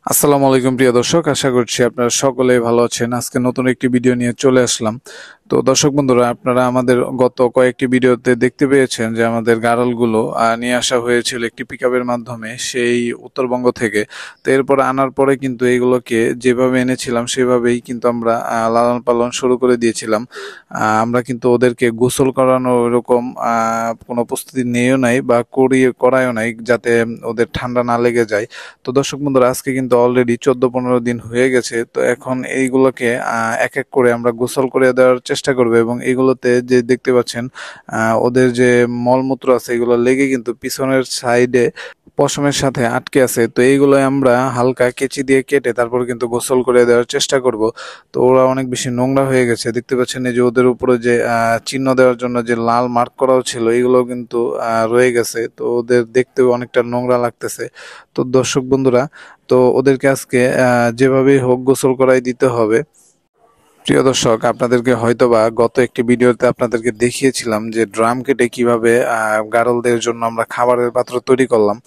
আসসালামু আলাইকুম প্রিয় দর্শক, আশা করছি আপনারা সকলেই ভালো আছেন। আজকে নতুন একটি ভিডিও নিয়ে চলে আসলাম। তো দর্শক বন্ধুরা, আপনারা আমাদের গত কয়েকটি ভিডিওতে দেখতে পেয়েছেন যে আমাদের গাড়লগুলো নিয়ে আসা হয়েছিল একটি পিকআপের মাধ্যমে সেই উত্তরবঙ্গ থেকে। তো এরপর আনার পরে কিন্তু এইগুলোকে যেভাবে এনেছিলাম সেভাবেই কিন্তু আমরা লালন পালন শুরু করে দিয়েছিলাম। আমরা কিন্তু ওদেরকে গোসল করানো এরকম কোনো প্রস্তুতি নেও নাই বা করায়ও নাই, যাতে ওদের ঠান্ডা না লেগে যায়। তো দর্শক বন্ধুরা, আজকে কিন্তু অলরেডি 14-15 দিন হয়ে গেছে। তো এখন এইগুলোকে এক এক করে আমরা গোসল করে দেওয়ার চেষ্টা করবো, এবং এইগুলোতে যে দেখতে পাচ্ছেন ওদের যে মলমূত্র আছে এগুলো লেগে কিন্তু পিছনের সাইডে পশমের সাথে আটকে আছে। তো এইগুলো আমরা হালকা কেচি দিয়ে কেটে তারপর কিন্তু গোসল করে দেওয়ার চেষ্টা করব। তো ওরা অনেক বেশি নোংরা হয়ে গেছে, দেখতে পাচ্ছেন এই যে ওদের উপরে যে চিহ্ন দেওয়ার জন্য যে লাল মার্ক করাও ছিল এগুলো কিন্তু রয়ে গেছে। তো ওদের দেখতেও অনেকটা নোংরা লাগতেছে। তো দর্শক বন্ধুরা, তো ওদেরকে আজকে যেভাবেই হোক গোসল করাই দিতে হবে। প্রিয় দর্শক, আপনাদেরকে হয়তোবা গত একটি ভিডিওতে আপনাদেরকে দেখিয়েছিলাম যে ড্রাম কেটে কিভাবে গারলদের জন্য আমরা খাবারের পাত্র তৈরি করলাম।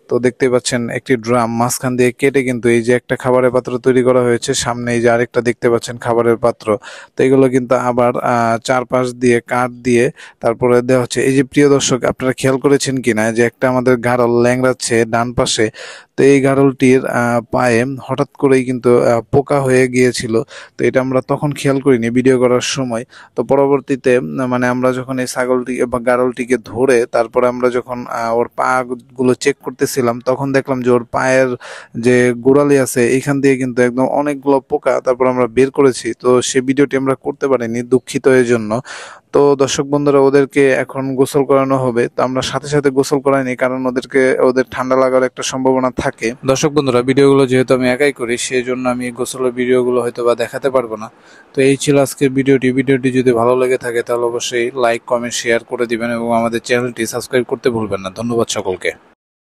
তো দেখতে পাচ্ছেন একটি ড্রাম মাঝখান দিয়ে কেটে কিন্তু এই যে একটা খাবারের পাত্র তৈরি করা হয়েছে, সামনে এই যে আরেকটা দেখতে পাচ্ছেন খাবারের পাত্র। তো এগুলো কিন্তু আবার চারপাশ দিয়ে কাঠ দিয়ে তারপরে দেওয়া হচ্ছে। এই যে প্রিয় দর্শক, আপনারা খেয়াল করেছেন কিনা যে একটা আমাদের গারল ল্যাংড়াচ্ছে ডান পাশে। তো এই গারলটির পায়ে হঠাৎ করেই কিন্তু পোকা হয়ে গিয়েছিল। তো এটা আমরা তখন খেয়াল করিনি ভিডিও করার সময়। তো পরবর্তীতে মানে আমরা যখন এই ছাগলটি বা গারলটিকে ধরে তারপরে আমরা যখন ওর পা গুলো চেক করতেছিলাম, তখন দেখলাম যে ওর পায়ের যে গোড়ালি আছে এখান দিয়ে কিন্তু একদম অনেকগুলো পোকা তারপর আমরা বের করেছি। তো সে ভিডিওটি আমরা করতে পারিনি, দুঃখিত এর জন্য। তো দর্শক বন্ধুরা, ওদেরকে এখন গোসল করানো হবে। তো আমরা সাথে সাথে গোসল করাইনি, কারণ ওদের ঠান্ডা লাগার একটা সম্ভাবনা থাকে। দর্শক বন্ধুরা, ভিডিওগুলো যেহেতু আমি একাই করি সেই জন্য আমি গোসলের ভিডিওগুলো হয়তো বা দেখাতে পারবো না। তো এই ছিল আজকের ভিডিওটি যদি ভালো লেগে থাকে তাহলে অবশ্যই লাইক, কমেন্ট, শেয়ার করে দিবেন এবং আমাদের চ্যানেলটি সাবস্ক্রাইব করতে ভুলবেন না। ধন্যবাদ সকলকে।